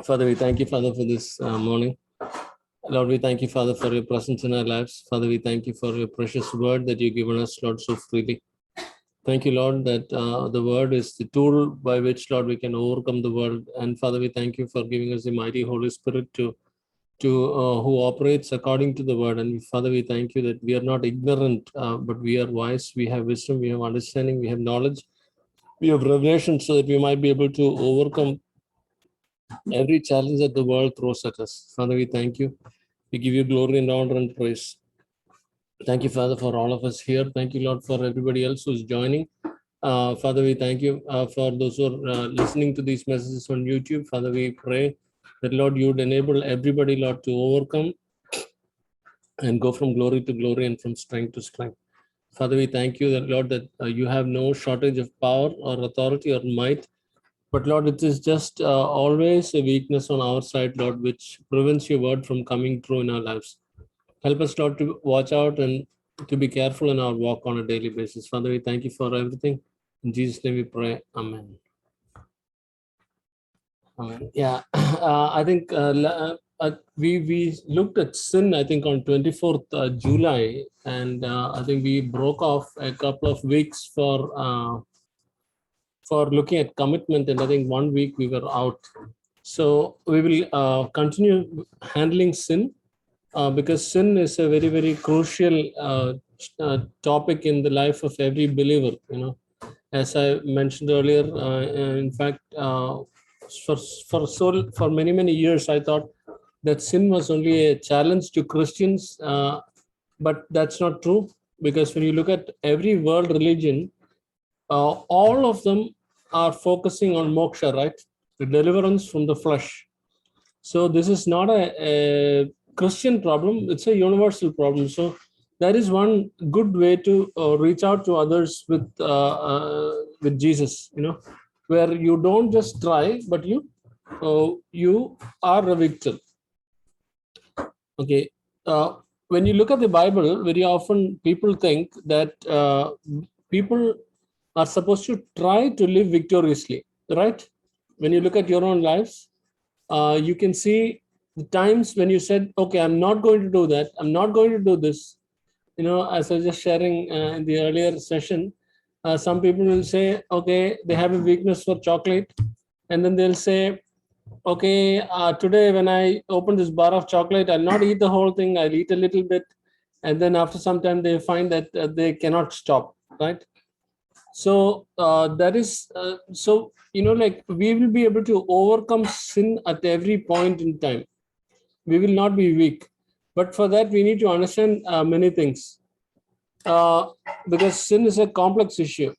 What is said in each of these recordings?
Father, we thank you, Father, for this morning. Lord, we thank you, Father, for your presence in our lives. Father, we thank you for your precious word that you've given us, Lord, so freely. Thank you, Lord, that the word is the tool by which, Lord, we can overcome the world. And Father, we thank you for giving us the mighty Holy Spirit to who operates according to the word. And Father, we thank you that we are not ignorant, but we are wise. We have wisdom, we have understanding, we have knowledge, we have revelation, so that we might be able to overcome every challenge that the world throws at us. Father, we thank you. We give you glory and honor and praise. Thank you, Father, for all of us here. Thank you, Lord, for everybody else who's joining. Father, we thank you for those who are listening to these messages on YouTube. Father, we pray that, Lord, you would enable everybody, Lord, to overcome and go from glory to glory and from strength to strength. Father, we thank you that, Lord, that you have no shortage of power or authority or might. But Lord, it is just always a weakness on our side, Lord, which prevents your word from coming true in our lives. Help us, Lord, to watch out and to be careful in our walk on a daily basis. Father, we thank you for everything. In Jesus' name we pray. Amen. Amen. Yeah, I think we looked at sin, I think, on 24th July, and I think we broke off a couple of weeks for looking at commitment, and I think 1 week we were out. So we will continue handling sin because sin is a very, very crucial topic in the life of every believer. As I mentioned earlier, in fact, for many years, I thought that sin was only a challenge to Christians, but that's not true, because when you look at every world religion, all of them are focusing on moksha, right? The deliverance from the flesh. So this is not a Christian problem; it's a universal problem. So that is one good way to reach out to others with Jesus. Where you don't just try, but you are a victim. Okay. When you look at the Bible, very often people think that people are supposed to try to live victoriously, right? When you look at your own lives, you can see the times when you said, okay, I'm not going to do that, I'm not going to do this. As I was just sharing in the earlier session, some people will say, okay, they have a weakness for chocolate, and then they'll say, okay, today when I open this bar of chocolate, I'll not eat the whole thing, I'll eat a little bit. And then after some time, they find that they cannot stop, right? So that is, like we will be able to overcome sin at every point in time. We will not be weak. But for that, we need to understand many things, because sin is a complex issue.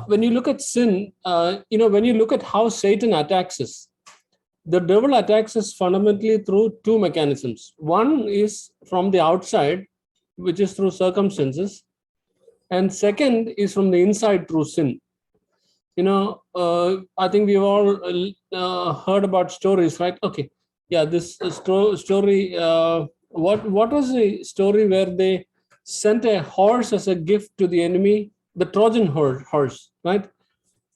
When you look at sin, when you look at how Satan attacks us, the devil attacks us fundamentally through two mechanisms. One is from the outside, which is through circumstances, and second is from the inside through sin. I think we've all heard about stories, right? Okay, yeah, this story. What was the story where they sent a horse as a gift to the enemy, the Trojan horse, right?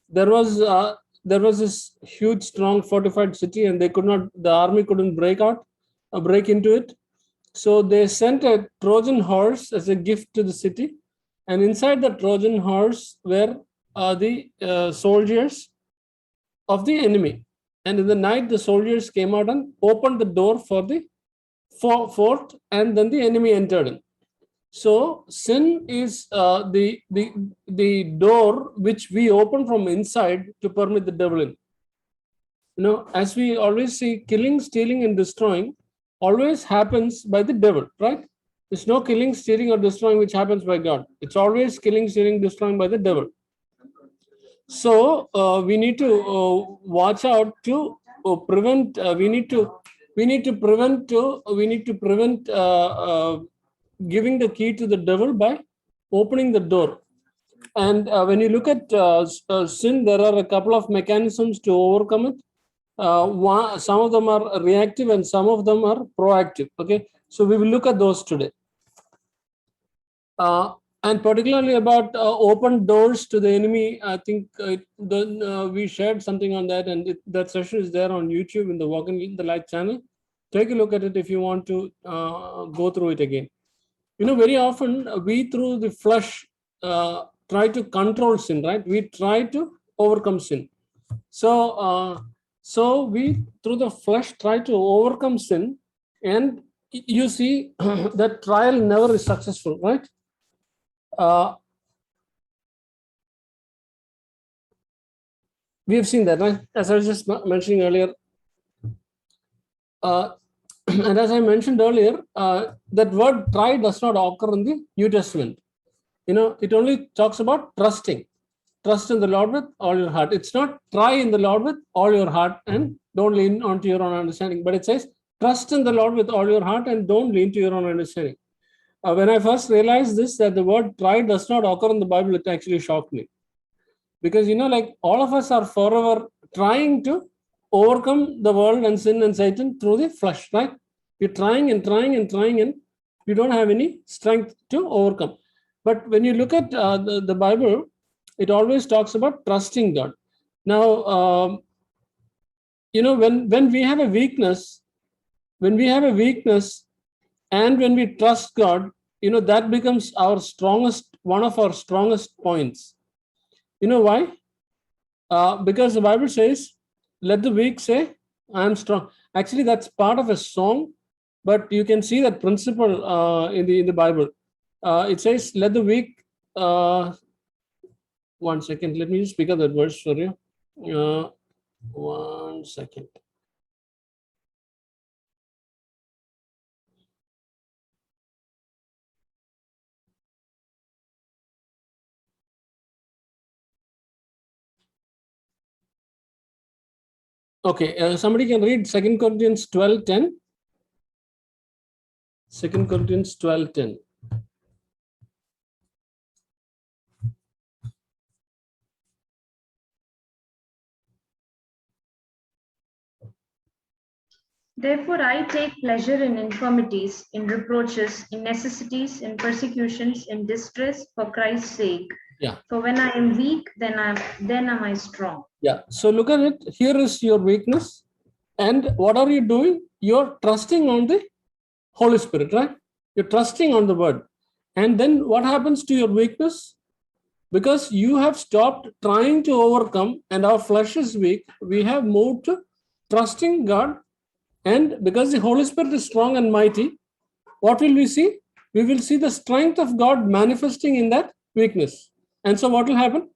There was this huge, strong, fortified city, and the army couldn't break into it. So they sent a Trojan horse as a gift to the city, and inside the Trojan horse were the soldiers of the enemy. And in the night, the soldiers came out and opened the door for the fort, and then the enemy entered in. So sin is the door which we open from inside to permit the devil in. As we always see, killing, stealing, and destroying always happens by the devil, right? There's no killing, stealing, or destroying which happens by God. It's always killing, stealing, destroying by the devil. So we need to watch out to prevent. We need to prevent giving the key to the devil by opening the door. And when you look at sin, there are a couple of mechanisms to overcome it. Some of them are reactive and some of them are proactive. Okay, so we will look at those today. and particularly about open doors to the enemy. I think we shared something on that, and that session is there on YouTube in the Walking in the Light channel. Take a look at it if you want to go through it again. Very often we through the flesh try to control sin, right? We try to overcome sin. So we through the flesh try to overcome sin, and you see that trial never is successful, right? We have seen that, right? As I was just mentioning earlier. And as I mentioned earlier, that word try does not occur in the New Testament. It only talks about trusting. Trust in the Lord with all your heart. It's not try in the Lord with all your heart and don't lean onto your own understanding. But it says trust in the Lord with all your heart and don't lean to your own understanding. When I first realized this, that the word try does not occur in the Bible, it actually shocked me. Because, like all of us are forever trying to overcome the world and sin and Satan through the flesh, right? You're trying and trying and trying, and you don't have any strength to overcome. But when you look at the Bible, it always talks about trusting God. Now, when we have a weakness, and when we trust God, that becomes one of our strongest points. You know why? Because the Bible says, let the weak say, I am strong. Actually, that's part of a song, but you can see that principle in the Bible. It says, let the weak, 1 second, let me just pick up that verse for you. 1 second. Okay, somebody can read 2 Corinthians 12:10. 2 Corinthians 12:10. Therefore, I take pleasure in infirmities, in reproaches, in necessities, in persecutions, in distress for Christ's sake. Yeah. For when I am weak, then am I strong. Yeah. So look at it. Here is your weakness. And what are you doing? You're trusting on the Holy Spirit, right? You're trusting on the word. And then what happens to your weakness? Because you have stopped trying to overcome and our flesh is weak, we have moved to trusting God. And because the Holy Spirit is strong and mighty, what will we see? We will see the strength of God manifesting in that weakness. And so what will happen?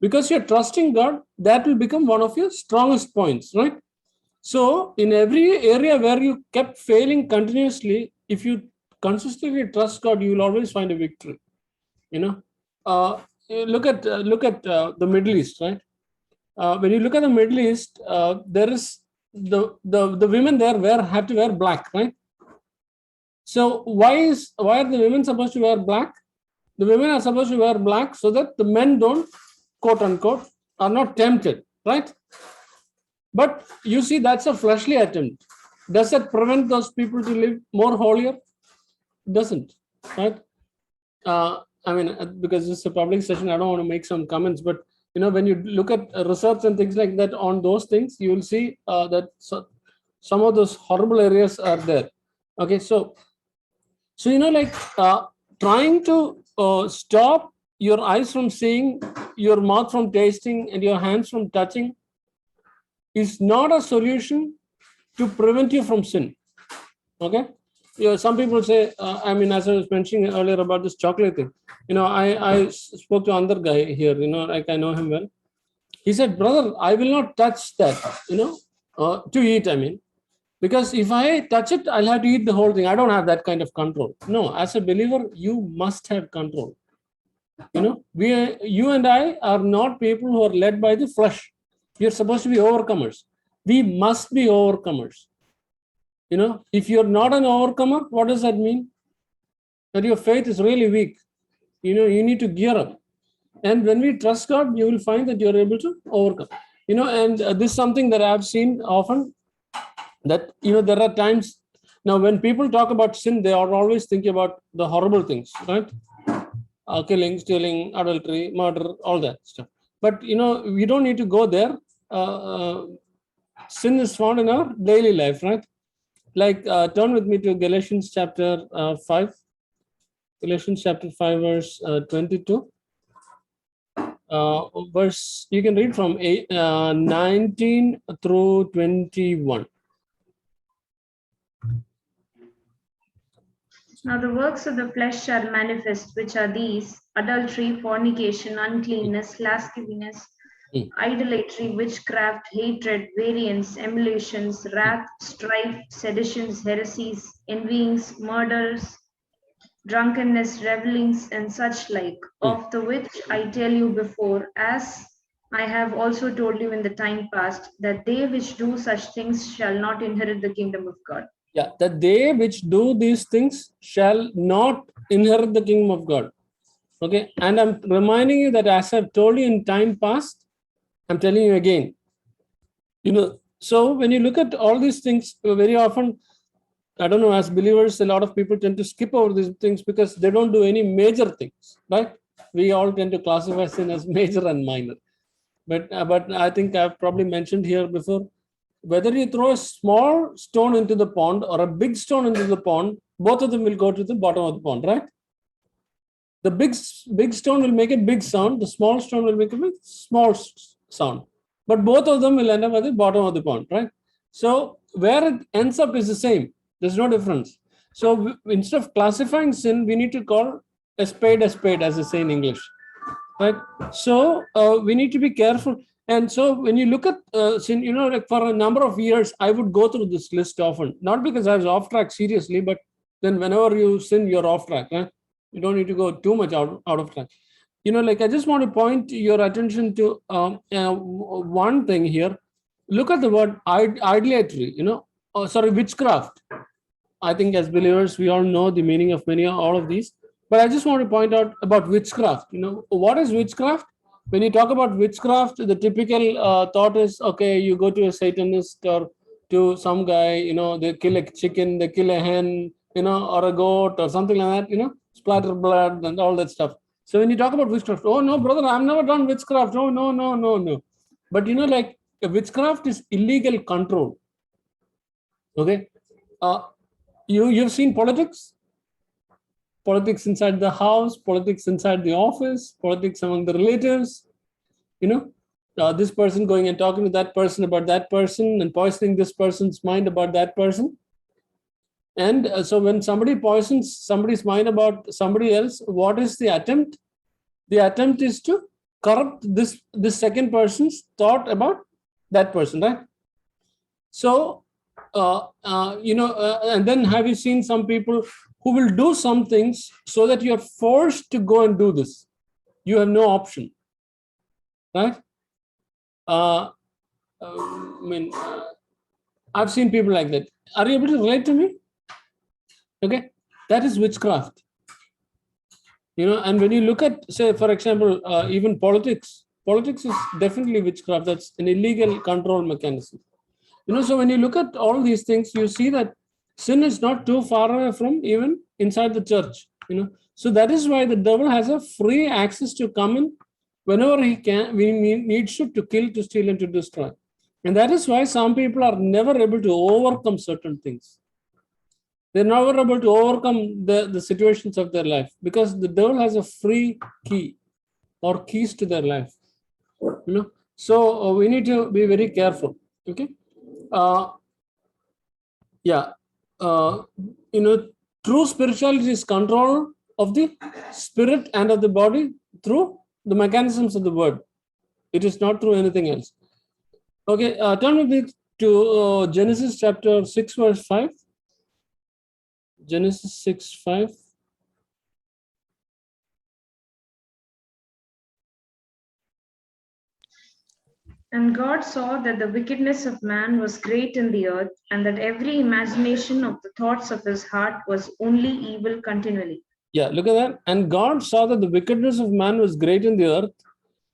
Because you're trusting God, that will become one of your strongest points, right? So in every area where you kept failing continuously, if you consistently trust God, you will always find a victory. Look at the Middle East, right? When you look at the Middle East, there is the women there have to wear black, right? So why are the women supposed to wear black? The women are supposed to wear black so that the men don't, quote unquote, are not tempted, right? But you see, that's a fleshly attempt. Does that prevent those people to live more holier? Doesn't, right? Because this is a public session, I don't want to make some comments, but when you look at research and things like that on those things, you will see that some of those horrible areas are there. Okay, so trying to stop your eyes from seeing, your mouth from tasting, and your hands from touching is not a solution to prevent you from sin. Okay. Some people say, as I was mentioning earlier about this chocolate thing, I spoke to another guy here, like I know him well. He said, brother, I will not touch that, to eat, because if I touch it, I'll have to eat the whole thing. I don't have that kind of control. No, as a believer, you must have control. You and I are not people who are led by the flesh. You're supposed to be overcomers. We must be overcomers. If you're not an overcomer, what does that mean? That your faith is really weak. You need to gear up. And when we trust God, you will find that you're able to overcome. And this is something that I've seen often, that, there are times, now when people talk about sin, they are always thinking about the horrible things, right? killing, stealing, adultery, murder, all that stuff. But we don't need to go there. Sin is found in our daily life, right? Like turn with me to Galatians chapter 5. Galatians chapter 5, verse 22. Verse, you can read from 19 through 21. Now the works of the flesh are manifest, which are these: adultery, fornication, uncleanness, lasciviousness, idolatry, witchcraft, hatred, variance, emulations, wrath, strife, seditions, heresies, envyings, murders, drunkenness, revelings, and such like, of the which I tell you before, as I have also told you in the time past, that they which do such things shall not inherit the kingdom of God. Yeah, that they which do these things shall not inherit the kingdom of God. Okay, and I'm reminding you that as I've told you in time past, I'm telling you again. So when you look at all these things, very often, I don't know, as believers, a lot of people tend to skip over these things because they don't do any major things, right? We all tend to classify sin as major and minor. But I think I've probably mentioned here before, whether you throw a small stone into the pond or a big stone into the pond, both of them will go to the bottom of the pond, right? The big stone will make a big sound. The small stone will make a small sound. But both of them will end up at the bottom of the pond, right? So where it ends up is the same. There's no difference. So instead of classifying sin, we need to call a spade, as they say in English, right? So we need to be careful. And so when you look at sin, like for a number of years, I would go through this list often, not because I was off track seriously, but then whenever you sin, you're off track, right? You don't need to go too much out of track. Like I just want to point your attention to one thing here. Look at the word idolatry, witchcraft. I think as believers, we all know the meaning of all of these. But I just want to point out about witchcraft. What is witchcraft? When you talk about witchcraft, the typical thought is, okay, you go to a Satanist or to some guy, they kill a chicken, they kill a hen, or a goat or something like that, splatter blood and all that stuff. So when you talk about witchcraft, oh no, brother, I've never done witchcraft. No. But like witchcraft is illegal control. Okay. You've seen politics inside the house, politics inside the office, politics among the relatives, this person going and talking to that person about that person and poisoning this person's mind about that person. And so when somebody poisons somebody's mind about somebody else, what is the attempt? The attempt is to corrupt this second person's thought about that person, right? So, and then have you seen some people who will do some things so that you're forced to go and do this? You have no option, right? I've seen people like that. Are you able to relate to me? Okay, that is witchcraft. And when you look at, say, for example, even politics is definitely witchcraft. That's an illegal control mechanism. So when you look at all these things, you see that sin is not too far away from even inside the church. So that is why the devil has a free access to come in whenever he can. We needs to kill, to steal, and to destroy. And that is why some people are never able to overcome certain things. They're never able to overcome the situations of their life because the devil has a free key or keys to their life. So we need to be very careful. Okay. True spirituality is control of the spirit and of the body through the mechanisms of the word. It is not through anything else. Okay, turn with me to Genesis chapter 6, verse 5. Genesis 6:5. And God saw that the wickedness of man was great in the earth, and that every imagination of the thoughts of his heart was only evil continually. Yeah, look at that. And God saw that the wickedness of man was great in the earth,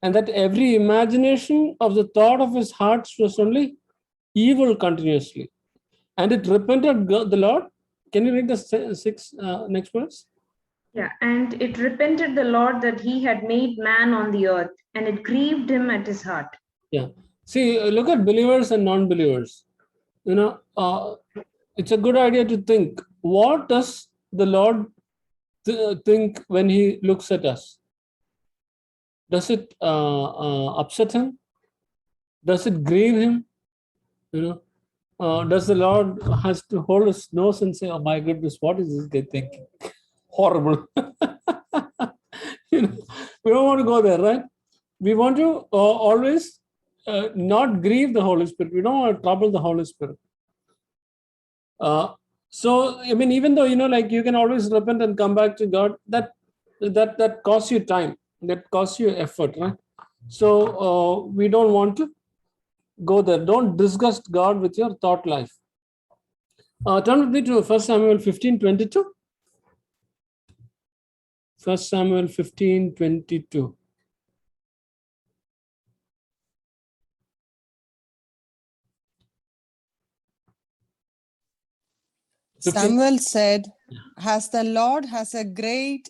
and that every imagination of the thought of his hearts was only evil continuously. And it repented the Lord. Can you read the next verse? Yeah, and it repented the Lord that he had made man on the earth, and it grieved him at his heart. Yeah. See, look at believers and non-believers. It's a good idea to think, what does the Lord think when he looks at us? Does it upset him? Does it grieve him? Does the Lord has to hold his nose and say, "Oh my goodness, what is this guy thinking? Horrible." We don't want to go there, right? We want to always not grieve the Holy Spirit. We don't want to trouble the Holy Spirit. So, I mean, even though, like you can always repent and come back to God, that costs you time, that costs you effort, right? So we don't want to go there. Don't disgust God with your thought life. Turn with me to 1 Samuel 15:22. 1 Samuel 15:22. Samuel said, "As the Lord has a great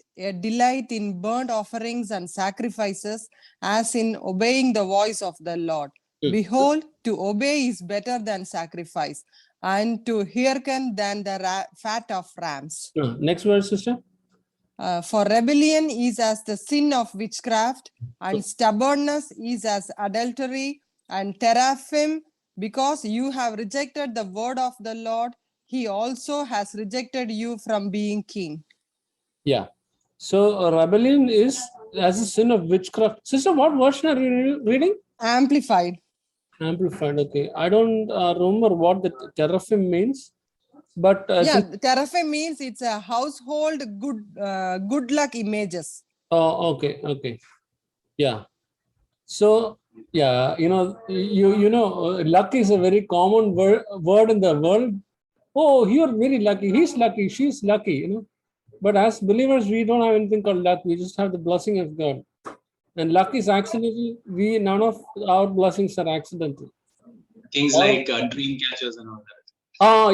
delight in burnt offerings and sacrifices, as in obeying the voice of the Lord. Behold, to obey is better than sacrifice, and to hearken than the fat of rams." Next verse, sister. For rebellion is as the sin of witchcraft, and stubbornness is as adultery and teraphim. Because you have rejected the word of the Lord, he also has rejected you from being king. Yeah. So rebellion is as a sin of witchcraft. Sister, what version are you reading? Amplified. Amplified. Okay. I don't remember what the teraphim means, but yeah, teraphim means it's a household good luck images. Oh, okay. Okay. Yeah. So yeah, luck is a very common word in the world. Oh, you're very lucky. He's lucky. She's lucky. But as believers, we don't have anything called luck. We just have the blessing of God. And luck is accidental. None of our blessings are accidental. Things like dream catchers and all that. Oh,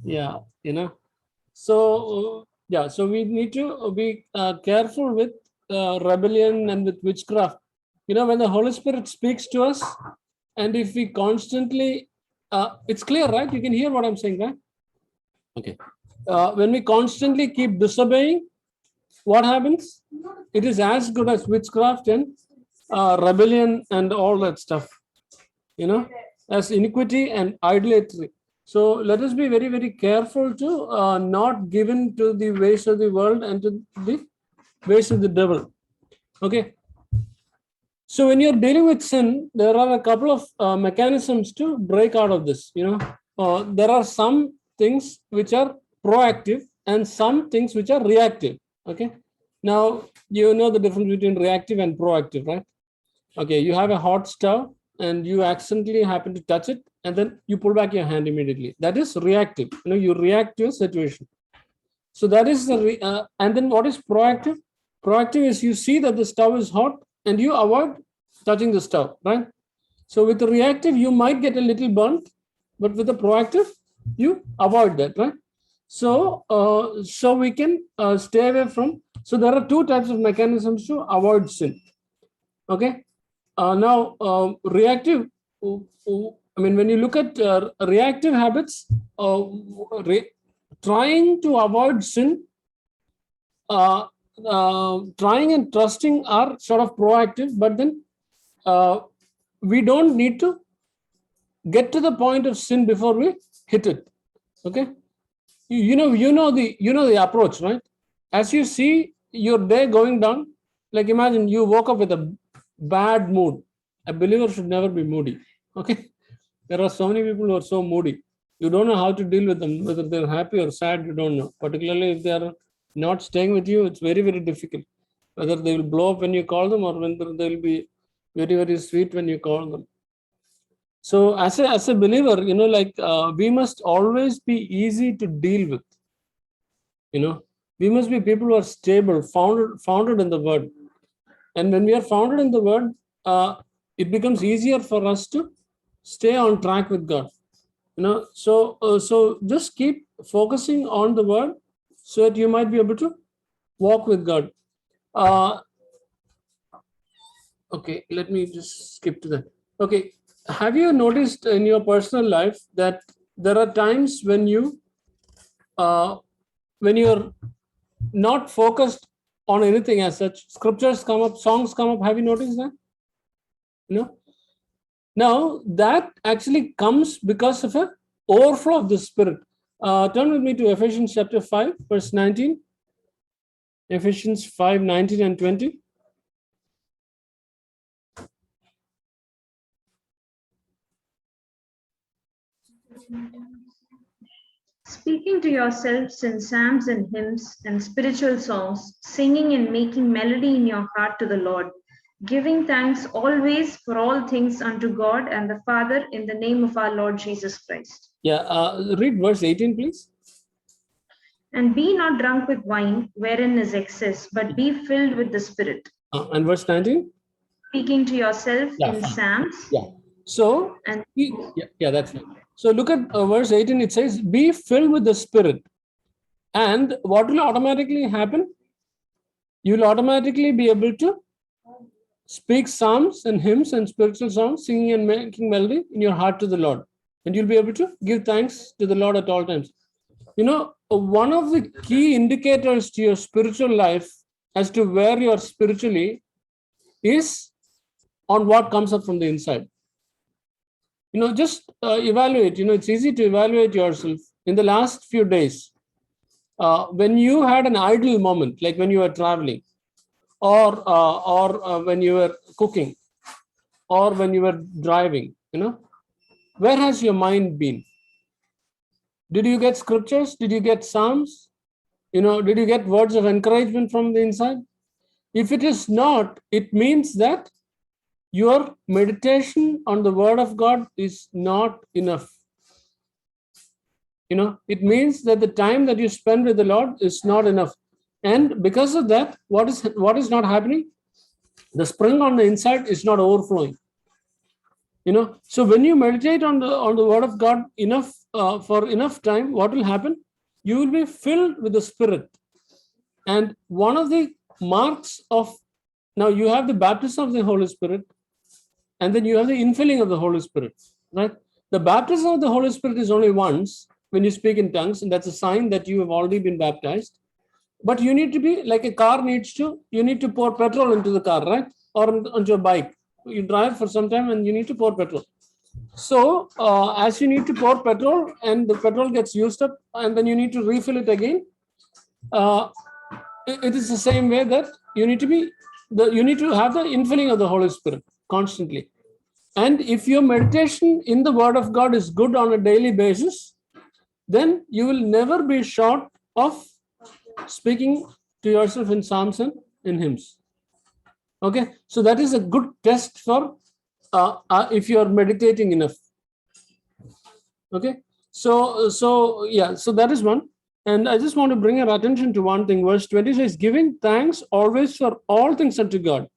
yeah. So so we need to be careful with rebellion and with witchcraft. When the Holy Spirit speaks to us, and if we constantly, it's clear, right? You can hear what I'm saying, right? Okay. When we constantly keep disobeying, what happens? It is as good as witchcraft and rebellion and all that stuff, as iniquity and idolatry. So let us be very, very careful to not give in to the ways of the world and to the ways of the devil. Okay. So when you're dealing with sin, there are a couple of mechanisms to break out of this. There are some things which are proactive and some things which are reactive. Okay. Now, you know the difference between reactive and proactive, right? Okay. You have a hot stove and you accidentally happen to touch it, and then you pull back your hand immediately. That is reactive. You react to a situation. So that is the and then what is proactive? Proactive is you see that the stove is hot and you avoid touching the stove, right? So with the reactive, you might get a little burnt, but with the proactive, you avoid that, right? So so we can stay away from. So there are two types of mechanisms to avoid sin. Okay. Now reactive. When you look at reactive habits, trying to avoid sin, trying and trusting are sort of proactive, but then we don't need to get to the point of sin before we hit it. Okay. You know the approach, right? As you see your day going down, like imagine you woke up with a bad mood. A believer should never be moody. Okay. There are so many people who are so moody. You don't know how to deal with them, whether they're happy or sad, you don't know. Particularly if they are not staying with you, it's very, very difficult. Whether they will blow up when you call them or whether they will be very, very sweet when you call them. So as a believer, we must always be easy to deal with. We must be people who are stable, founded in the word. And when we are founded in the word, it becomes easier for us to stay on track with God. So just keep focusing on the word, so that you might be able to walk with God. Okay, let me just skip to that. Okay, have you noticed in your personal life that there are times when you're not focused on anything as such? Scriptures come up, songs come up. Have you noticed that? No. Now that actually comes because of a overflow of the Spirit. Turn with me to Ephesians chapter 5, verse 19. Ephesians 5, 19 and 20. Speaking to yourselves in psalms and hymns and spiritual songs, singing and making melody in your heart to the Lord, giving thanks always for all things unto God and the Father in the name of our Lord Jesus Christ. Yeah, read verse 18, please. And be not drunk with wine, wherein is excess, but be filled with the Spirit. And verse 19. Speaking to yourself Yeah, in fine. psalms. Yeah. So, And that's right. So look at verse 18. It says, be filled with the Spirit. And what will automatically happen? You'll automatically be able to speak psalms and hymns and spiritual songs, singing and making melody in your heart to the Lord. And you'll be able to give thanks to the Lord at all times. You know, one of the key indicators to your spiritual life as to where you are spiritually is on what comes up from the inside. You know, just evaluate. You know, it's easy to evaluate yourself in the last few days. When you had an idle moment, like when you were traveling, or when you were cooking, or when you were driving, you know, where has your mind been? Did you get scriptures? Did you get psalms? You know, did you get words of encouragement from the inside? If it is not, it means that your meditation on the word of God is not enough. You know, it means that the time that you spend with the Lord is not enough. And because of that, what is not happening? The spring on the inside is not overflowing. You know, so when you meditate on the word of God enough for enough time, what will happen? You will be filled with the Spirit. And one of the marks of, now you have the baptism of the Holy Spirit, and then you have the infilling of the Holy Spirit, right? The baptism of the Holy Spirit is only once when you speak in tongues, and that's a sign that you have already been baptized. But you need to be like a car needs to, you need to pour petrol into the car, right? Or onto a bike. You drive for some time and you need to pour petrol. So as you need to pour petrol and the petrol gets used up and then you need to refill it again, it is the same way that you need to have the infilling of the Holy Spirit constantly. And if your meditation in the Word of God is good on a daily basis, then you will never be short of speaking to yourself in psalms and in hymns. Okay, so that is a good test for if you are meditating enough. Okay, so that is one. And I just want to bring your attention to one thing. Verse 20 says, giving thanks always for all things unto God.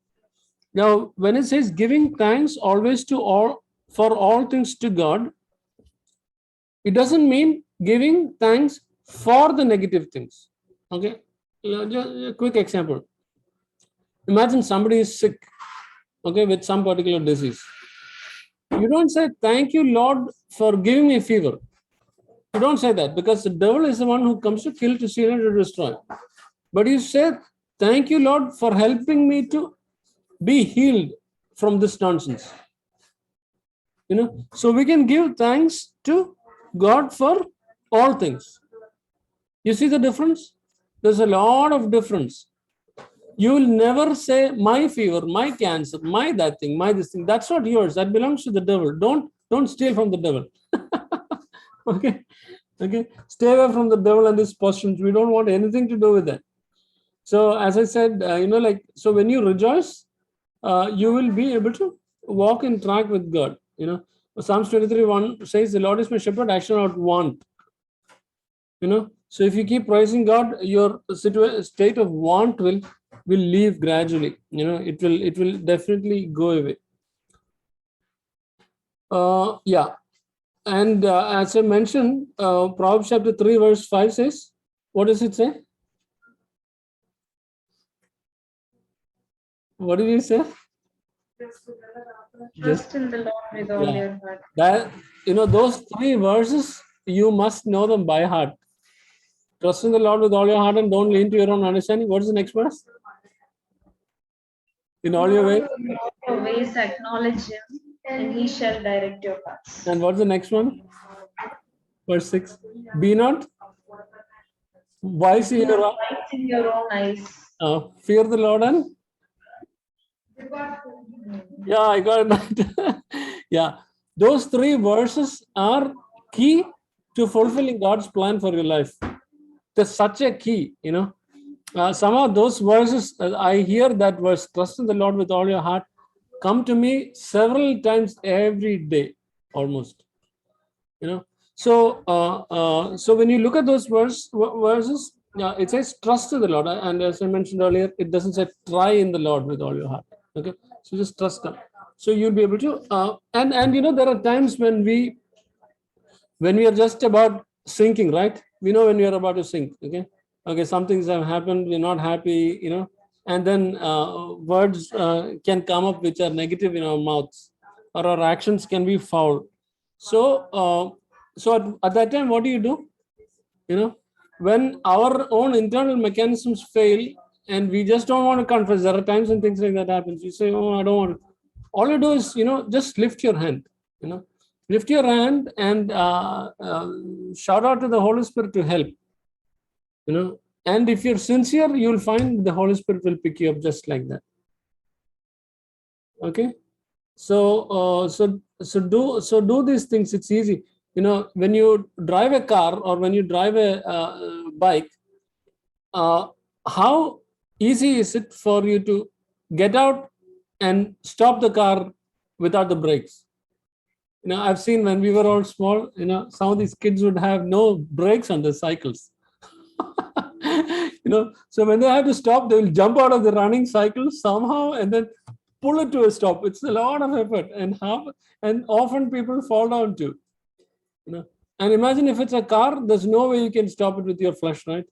Now, when it says giving thanks always for all things to God, it doesn't mean giving thanks for the negative things. Okay, just a quick example. Imagine somebody is sick, okay, with some particular disease. You don't say, thank you, Lord, for giving me fever. You don't say that, because the devil is the one who comes to kill, to steal, and to destroy. But you say, thank you, Lord, for helping me to be healed from this nonsense. You know, so we can give thanks to God for all things. You see the difference? There's a lot of difference. You will never say my fever, my cancer, my that thing, my this thing. That's not yours. That belongs to the devil. Don't steal from the devil. Okay. Stay away from the devil and his possessions. We don't want anything to do with that. So as I said, so when you rejoice, you will be able to walk in track with God. You know, Psalms 23:1 says, the Lord is my shepherd, I shall not want. You know, so if you keep praising God, your state of want will leave gradually. You know, it will definitely go away. And as I mentioned, Proverbs chapter 3 verse 5 says, what does it say? What did you say? Trust in the Lord with all Yeah. your heart. That, those 3 verses, you must know them by heart. Trust in the Lord with all your heart and don't lean to your own understanding. What is the next verse? In all your ways. In all your ways acknowledge him, and he shall direct your paths. And what's the next one? Verse 6. Be not wise in your own. Wise in your own eyes. Fear the Lord and yeah, I got it. Yeah, those 3 verses are key to fulfilling God's plan for your life. There's such a key, some of those verses, I hear that verse, trust in the Lord with all your heart, come to me several times every day, almost. So when you look at those verses, it says trust in the Lord, and as I mentioned earlier, it doesn't say try in the Lord with all your heart. Okay, so just trust Him. So you'll be able to, and there are times when we are just about sinking, right? We know when we are about to sink. Okay, some things have happened, we're not happy, and then words can come up which are negative in our mouths, or our actions can be foul. So at that time, what do? When our own internal mechanisms fail and we just don't want to confess, there are times when things like that happens. You say, oh, I don't want to. All you do is, just lift your hand, lift your hand and shout out to the Holy Spirit to help, and if you're sincere, you'll find the Holy Spirit will pick you up just like that. Okay. So do these things. It's easy. When you drive a car or when you drive a bike, how easy is it for you to get out and stop the car without the brakes? I've seen when we were all small, some of these kids would have no brakes on their cycles. So when they have to stop, they will jump out of the running cycle somehow and then pull it to a stop. It's a lot of effort, and often people fall down too. And imagine if it's a car, there's no way you can stop it with your flesh, right?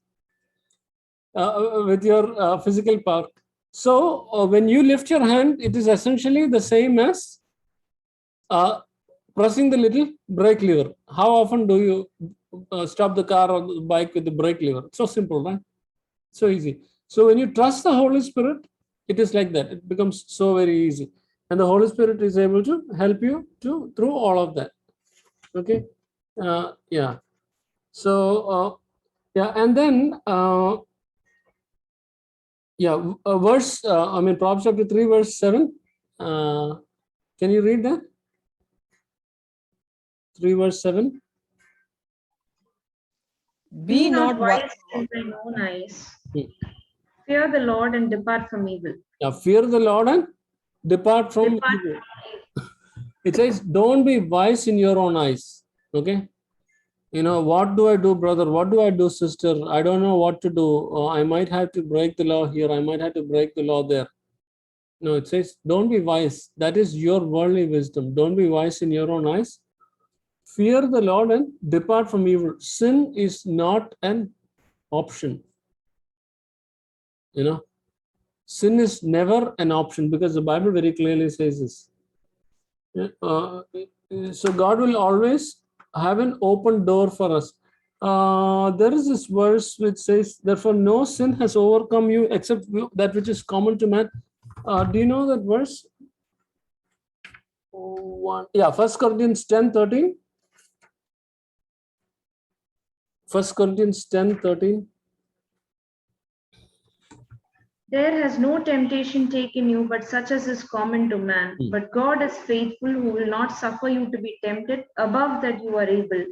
With your physical power. So when you lift your hand, it is essentially the same as pressing the little brake lever. How often do you stop the car or the bike with the brake lever? It's so simple, right? So easy. So when you trust the Holy Spirit, it is like that. It becomes so very easy. And the Holy Spirit is able to help you through all of that. Okay. Yeah. So, and then, Proverbs chapter 3, verse 7. Can you read that? 3 verse 7. Be not wise in thine own eyes. Fear the Lord and depart from evil. Yeah, fear the Lord and depart from evil. It says, don't be wise in your own eyes. Okay. What do I do, brother? What do I do, sister? I don't know what to do. I might have to break the law here. I might have to break the law there. No, it says, don't be wise. That is your worldly wisdom. Don't be wise in your own eyes. Fear the Lord and depart from evil. Sin is not an option. Sin is never an option because the Bible very clearly says this. So God will always have an open door for us. There is this verse which says, therefore no sin has overcome you except that which is common to man. Do you know that verse? 1 Corinthians 10:13. 1 Corinthians 10:13. There has no temptation taken you, but such as is common to man. But God is faithful, who will not suffer you to be tempted above that you are able,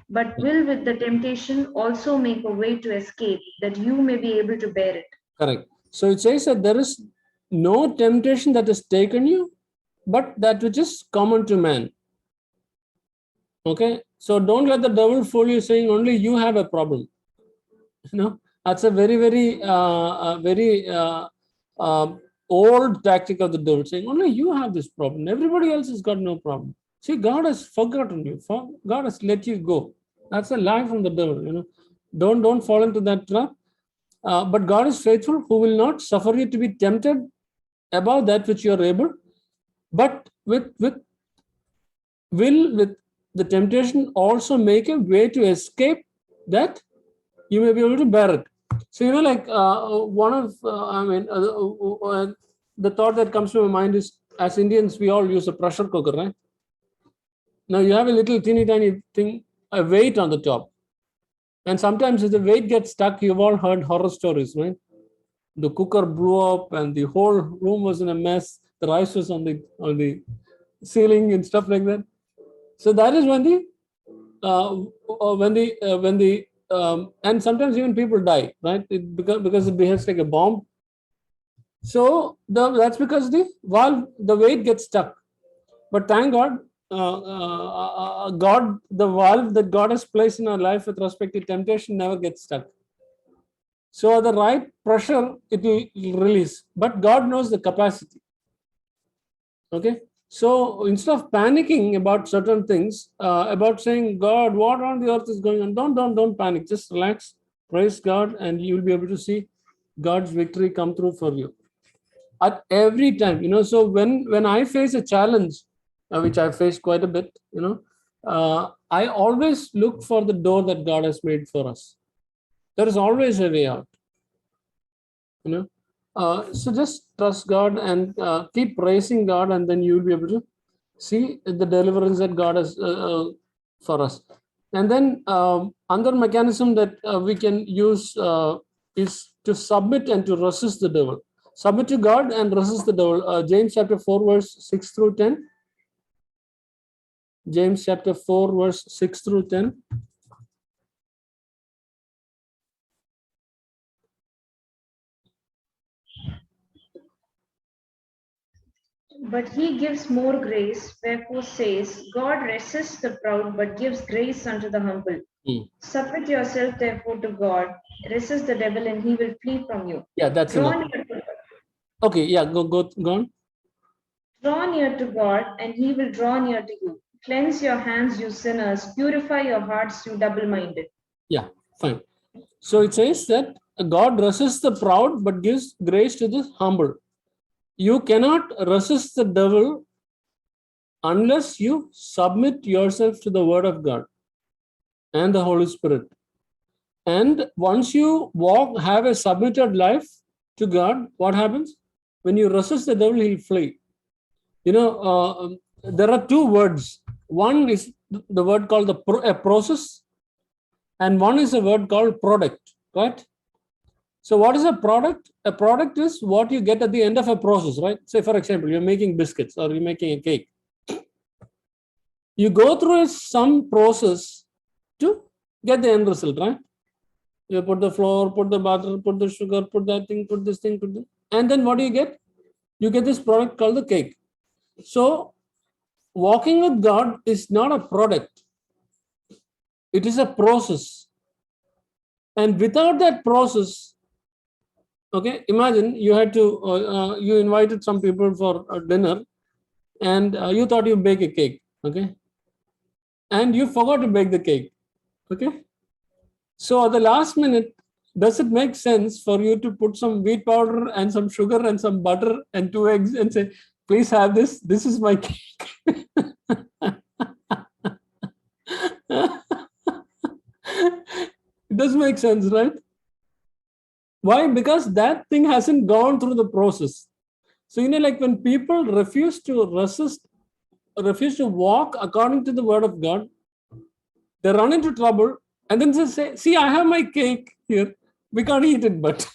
but will with the temptation also make a way to escape, that you may be able to bear it. Correct. So it says that there is no temptation that has taken you, but that which is common to man. Okay. So don't let the devil fool you saying only you have a problem. That's a very, very, old tactic of the devil, saying only you have this problem. Everybody else has got no problem. See, God has forgotten you. God has let you go. That's a lie from the devil. Don't fall into that trap. But God is faithful, who will not suffer you to be tempted above that which you are able, but with the temptation also make a way to escape that you may be able to bear it. So, like one of, the thought that comes to my mind is, as Indians, we all use a pressure cooker, right? Now you have a little teeny tiny thing, a weight on the top. And sometimes if the weight gets stuck, you've all heard horror stories, right? The cooker blew up and the whole room was in a mess. The rice was on the ceiling and stuff like that. So that is when and sometimes even people die, right? Because it behaves like a bomb. So that's because the weight gets stuck. But thank God, the valve that God has placed in our life with respect to temptation never gets stuck. So the right pressure, it will release. But God knows the capacity. Okay. So instead of panicking about certain things, about saying, God, what on the earth is going on? Don't panic. Just relax, praise God, and you will be able to see God's victory come through for you. At every time, so when I face a challenge, which I faced quite a bit, I always look for the door that God has made for us. There is always a way out. So just trust God and keep praising God, and then you'll be able to see the deliverance that God has for us. And then another mechanism that we can use is to submit and to resist the devil. Submit to God and resist the devil. James chapter 4, verse 6 through 10. James chapter 4, verse 6 through 10. But he gives more grace, wherefore says, God resists the proud, but gives grace unto the humble. Submit yourself therefore to God, resist the devil, and he will flee from you. Yeah, that's enough. Okay, yeah, go on. Draw near to God, and he will draw near to you. Cleanse your hands, you sinners. Purify your hearts, you double-minded. Yeah, fine. So it says that God resists the proud, but gives grace to the humble. You cannot resist the devil unless you submit yourself to the word of God and the Holy Spirit. And once you have a submitted life to God, what happens? When you resist the devil, he'll flee. There are two words. One is the word called a process, and one is a word called product, right? So what is a product? A product is what you get at the end of a process, right? Say, for example, you're making biscuits or you're making a cake. You go through some process to get the end result, right? You put the flour, put the butter, put the sugar, put that thing, put this thing, and then what do you get? You get this product called the cake. So walking with God is not a product. It is a process. And without that process, okay, imagine you had to, you invited some people for a dinner, and you thought you bake a cake, okay? And you forgot to bake the cake, okay? So at the last minute, does it make sense for you to put some wheat powder and some sugar and some butter and 2 eggs and say, please have this, this is my cake? It doesn't make sense, right? Why? Because that thing hasn't gone through the process. So, like when people refuse to walk according to the word of God, they run into trouble and then they say, see, I have my cake here. We can't eat it, but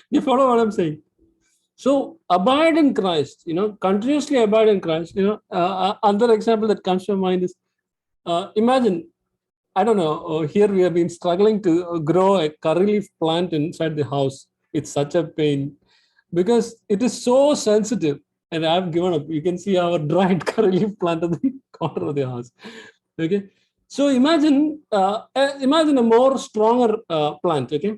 you follow what I'm saying? So abide in Christ, continuously abide in Christ. Another example that comes to mind is, imagine, I don't know, here we have been struggling to grow a curry leaf plant inside the house. It's such a pain because it is so sensitive, and I've given up. You can see our dried curry leaf plant at the corner of the house. Okay, so imagine a more stronger plant. Okay,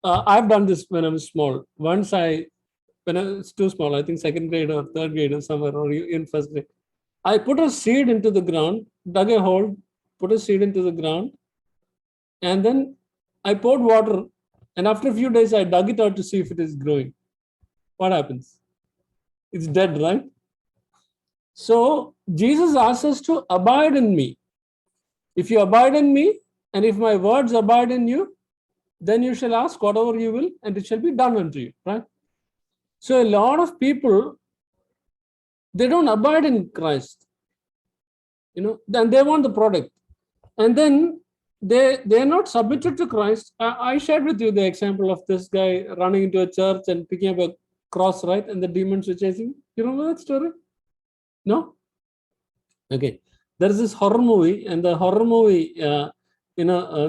I've done this when I was small. Once when I was too small, I think second grade or third grade or somewhere, or in first grade, I put a seed into the ground, dug a hole, put a seed into the ground, and then I poured water And after a few days, I dug it out to see if it is growing. What happens? It's dead, right? So Jesus asks us to abide in me. If you abide in me, and if my words abide in you, then you shall ask whatever you will, and it shall be done unto you, right? So a lot of people, they don't abide in Christ, then they want the product. And then they're not submitted to Christ. I shared with you the example of this guy running into a church and picking up a cross, right? And the demons were chasing him. You remember that story? No? Okay. There is this horror movie, and the horror movie,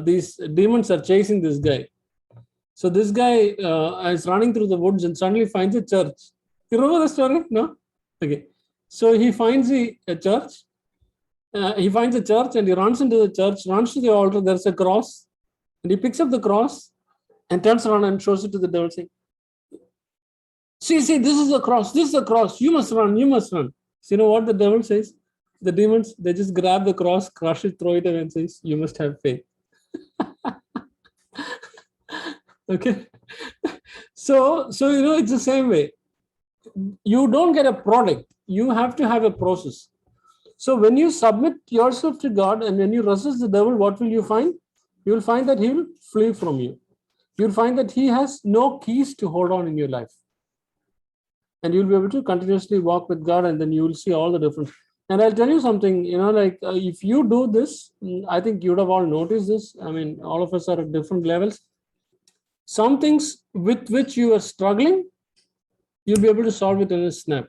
these demons are chasing this guy. So this guy is running through the woods and suddenly finds a church. You remember the story? No? Okay. So he finds a church. He finds a church and he runs into the church, runs to the altar. There's a cross. And he picks up the cross and turns around and shows it to the devil, saying, see, this is the cross. This is the cross. You must run. You must run. So you know what the devil says? The demons, they just grab the cross, crush it, throw it away, and says, you must have faith. Okay. So it's the same way. You don't get a product. You have to have a process. So when you submit yourself to God and when you resist the devil, what will you find? You will find that he will flee from you. You'll find that he has no keys to hold on in your life. And you'll be able to continuously walk with God, and then you will see all the difference. And I'll tell you something, if you do this, I think you would have all noticed this. I mean, all of us are at different levels. Some things with which you are struggling, you'll be able to solve it in a snap.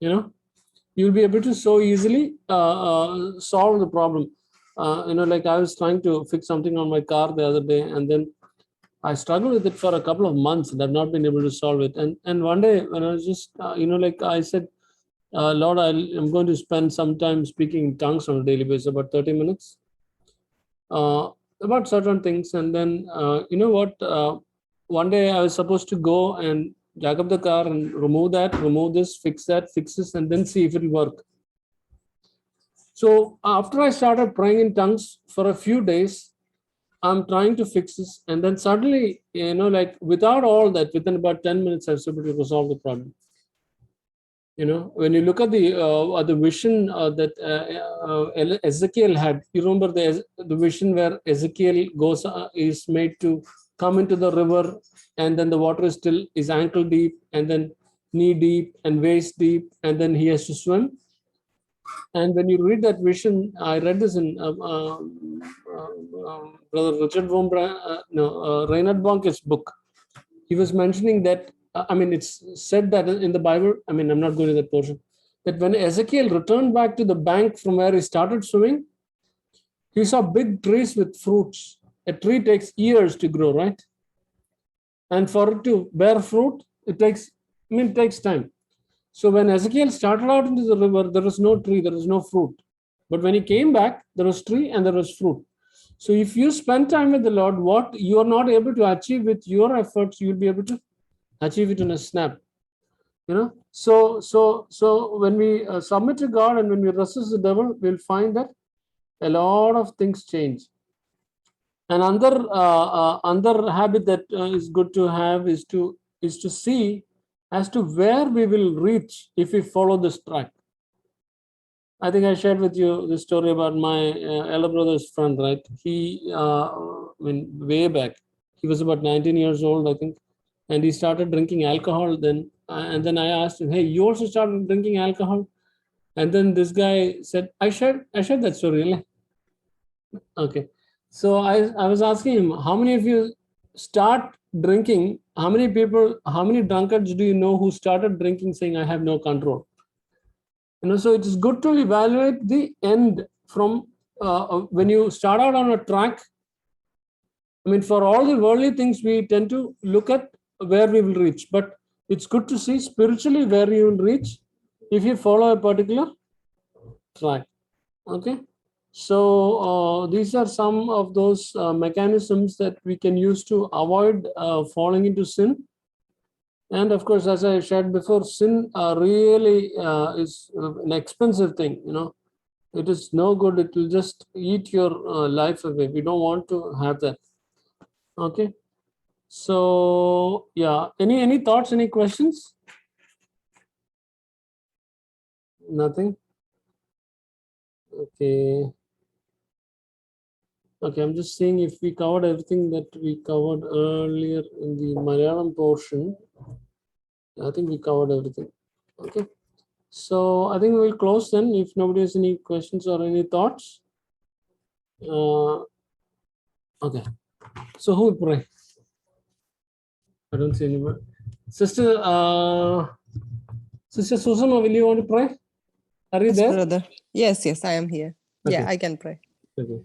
You'll be able to so easily solve the problem. Like I was trying to fix something on my car the other day, and then I struggled with it for a couple of months and I've not been able to solve it. And one day when I was just, like I said, Lord, I'm going to spend some time speaking in tongues on a daily basis, about 30 minutes, about certain things. And then, one day I was supposed to go and jack up the car and remove this, fix this, and then see if it will work. So after I started praying in tongues for a few days, I'm trying to fix this. And then suddenly, without all that, within about 10 minutes, I was able to resolve the problem. When you look at the vision that Ezekiel had, you remember the vision where Ezekiel is made to come into the river, and then the water is ankle deep, and then knee deep, and waist deep, and then he has to swim. And when you read that vision, I read this in Brother Richard Reinhard Bonnke's book. He was mentioning that. It's said that in the Bible, I'm not going to that portion, that when Ezekiel returned back to the bank from where he started swimming, he saw big trees with fruits. A tree takes years to grow, right? And for it to bear fruit, it takes time. So when Ezekiel started out into the river, there was no tree, there was no fruit. But when he came back, there was tree and there was fruit. So if you spend time with the Lord, what you are not able to achieve with your efforts, you'll be able to achieve it in a snap. So when we submit to God and when we resist the devil, we'll find that a lot of things change. And another habit that is good to have is to see as to where we will reach if we follow this track. I think I shared with you the story about my elder brother's friend, right? He, way back, he was about 19 years old, I think. And he started drinking alcohol then. And then I asked him, hey, you also started drinking alcohol? And then this guy said, I shared that story, really? Okay. So I was asking him, how many of you start drinking? How many drunkards do you know who started drinking saying, I have no control? So it is good to evaluate the end from when you start out on a track. For all the worldly things, we tend to look at where we will reach, but it's good to see spiritually where you will reach if you follow a particular track. Okay, so these are some of those mechanisms that we can use to avoid falling into sin. And of course, as I shared before, sin really is an expensive thing. It is no good. It will just eat your life away. We don't want to have that. Okay. So yeah, any thoughts, any questions? Nothing. Okay. Okay, I'm just seeing if we covered everything that we covered earlier in the Malayalam portion. I think we covered everything. Okay. So I think we'll close then if nobody has any questions or any thoughts. Okay. So who will pray? I don't see anybody. Sister Susan, will you want to pray? Are you Yes, there? brother. Yes, I am here. Yeah, Okay. I can pray. Okay.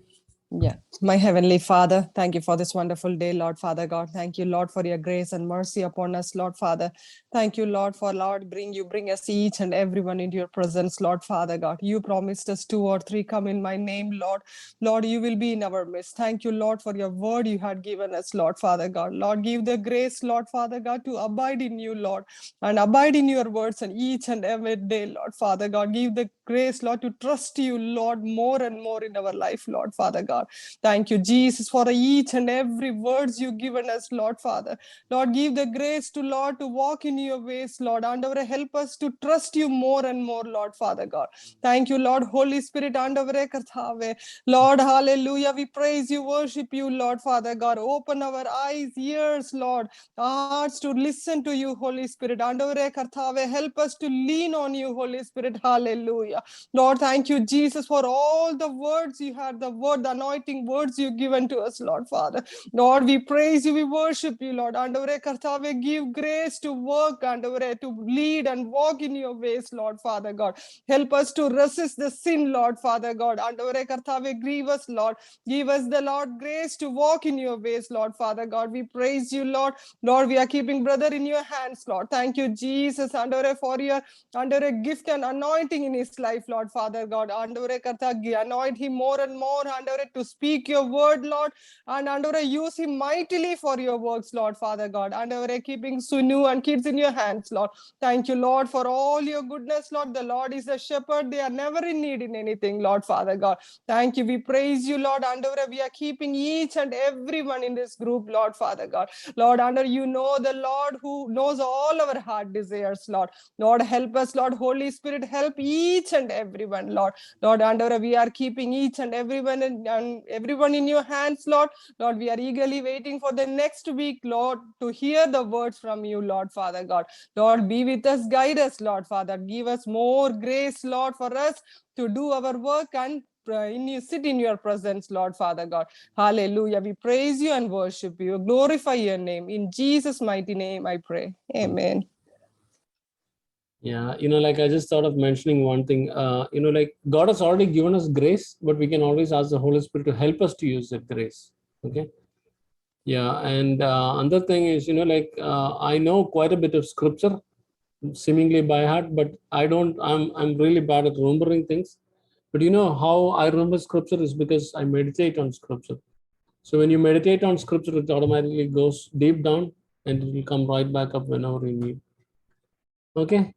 Yeah. My Heavenly Father, thank you for this wonderful day, Lord Father God. Thank you, Lord, for your grace and mercy upon us, Lord Father. Thank you, Lord, for Lord, bring us each and everyone into your presence, Lord Father God. You promised us 2 or 3 come in my name, Lord. Lord, you will be in our midst. Thank you, Lord, for your word you had given us, Lord Father God. Lord, give the grace, Lord Father God, to abide in you, Lord, and abide in your words and each and every day, Lord Father God. Give the grace, Lord, to trust you, Lord, more and more in our life, Lord Father God. Thank you, Jesus, for each and every words you've given us, Lord Father. Lord, give the grace to Lord to walk in your ways, Lord, and help us to trust you more and more, Lord Father God. Thank you, Lord, Holy Spirit, and Lord, hallelujah. We praise you, worship you, Lord Father God. Open our eyes, ears, Lord, hearts to listen to you, Holy Spirit. And help us to lean on you, Holy Spirit. Hallelujah. Lord, thank you, Jesus, for all the words you had, the word, the anointing words you've given to us, Lord Father. Lord, we praise you, we worship you, Lord. And give grace to work and to lead and walk in your ways, Lord Father God. Help us to resist the sin, Lord Father God. And grieve us, Lord. Give us the Lord grace to walk in your ways, Lord Father God. We praise you, Lord. Lord, we are keeping brother in your hands, Lord. Thank you, Jesus, and for your under a gift and anointing in his life, Lord Father God. Anoint him more and more to speak your word, Lord, and use him mightily for your works, Lord Father God. And keeping Sunu and kids in your hands, Lord. Thank you, Lord, for all your goodness, Lord. The Lord is a shepherd. They are never in need in anything, Lord Father God. Thank you. We praise you, Lord. And we are keeping each and everyone in this group, Lord Father God. Lord, you know the Lord who knows all our heart desires, Lord. Lord, help us, Lord. Holy Spirit, help each and everyone, Lord. Lord, we are keeping each and everyone in your hands, Lord. Lord, we are eagerly waiting for the next week, Lord, to hear the words from you, Lord Father God. Lord, be with us, guide us, Lord Father. Give us more grace, Lord, for us to do our work and sit in your presence, Lord Father God. Hallelujah. We praise you and worship you. Glorify your name. In Jesus' mighty name, I pray. Amen. Yeah, like I just thought of mentioning one thing, like God has already given us grace, but we can always ask the Holy Spirit to help us to use that grace. Okay. Yeah. And another thing is, I know quite a bit of scripture, seemingly by heart, but I'm really bad at remembering things. But how I remember scripture is because I meditate on scripture. So when you meditate on scripture, it automatically goes deep down and it will come right back up whenever you need. Okay.